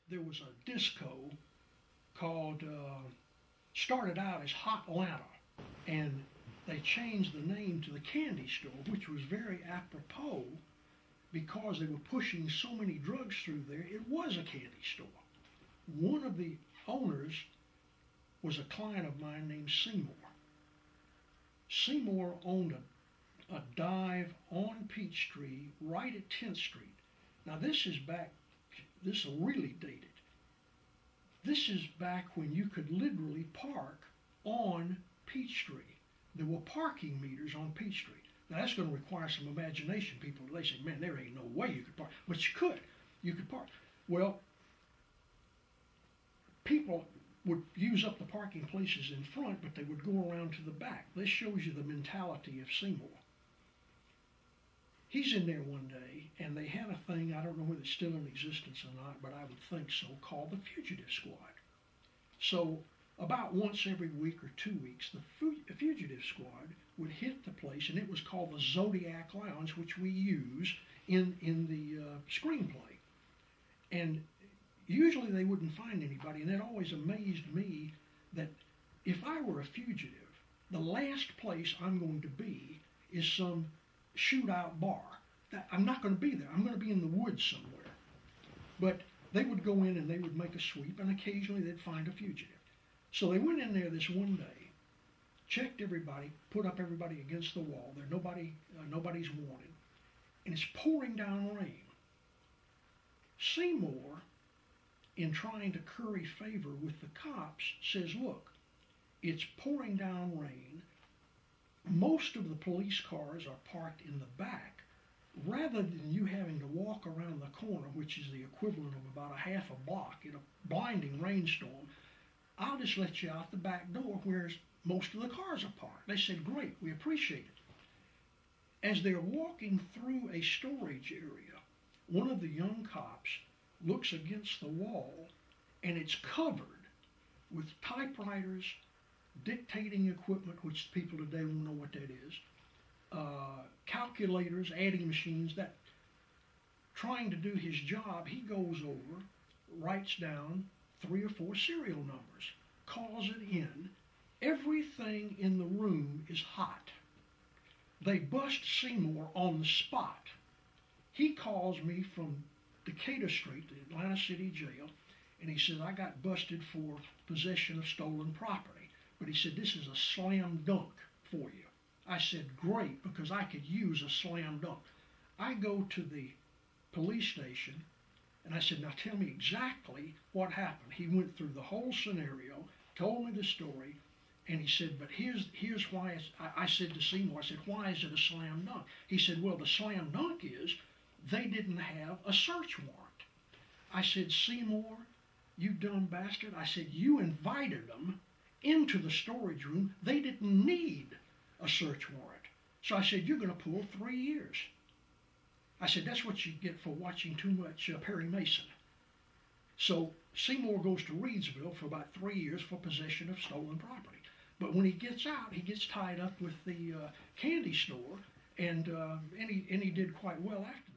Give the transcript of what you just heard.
there was a disco called, started out as Hot Atlanta, and they changed the name to the Candy Store, which was very apropos because they were pushing so many drugs through there. It was a candy store. One of the owners was a client of mine named Seymour. Seymour owned a dive on Peachtree right at 10th Street. Now this is really dated. This is back when you could literally park on Peachtree. There were parking meters on Peachtree. Now that's going to require some imagination. People, they say, man, there ain't no way you could park. But you could. You could park. Well, people would use up the parking places in front, but they would go around to the back. This shows you the mentality of Seymour. He's in there one day, and they had a thing, I don't know whether it's still in existence or not, but I would think so, called the Fugitive Squad. So about once every week or 2 weeks, the Fugitive Squad would hit the place, and it was called the Zodiac Lounge, which we use in the screenplay. And usually they wouldn't find anybody, and it always amazed me that if I were a fugitive, the last place I'm going to be is some shootout bar. I'm not going to be there. I'm going to be in the woods somewhere. But they would go in and they would make a sweep, and occasionally they'd find a fugitive. So they went in there this one day, checked everybody, put up everybody against the wall. Nobody's wanted, and it's pouring down rain. Seymour, in trying to curry favor with the cops, says, look, it's pouring down rain. Most of the police cars are parked in the back. Rather than you having to walk around the corner, which is the equivalent of about a half a block in a blinding rainstorm, I'll just let you out the back door where most of the cars are parked. They said, great, we appreciate it. As they're walking through a storage area, one of the young cops looks against the wall, and it's covered with typewriters, dictating equipment, which people today won't know what that is, calculators, adding machines, that trying to do his job, he goes over, writes down 3 or 4 serial numbers, calls it in. Everything in the room is hot. They bust Seymour on the spot. He calls me from Decatur Street, the Atlanta City Jail, and he says, I got busted for possession of stolen property. But he said, this is a slam dunk for you. I said, great, because I could use a slam dunk. I go to the police station, and I said, now tell me exactly what happened. He went through the whole scenario, told me the story, and he said, but here's why I said to Seymour, I said, why is it a slam dunk? He said, well, the slam dunk is they didn't have a search warrant. I said, Seymour, you dumb bastard. I said, you invited them into the storage room. They didn't need a search warrant. So I said, you're going to pull 3 years. I said, that's what you get for watching too much Perry Mason. So Seymour goes to Reidsville for about 3 years for possession of stolen property. But when he gets out, he gets tied up with the candy store, and he did quite well after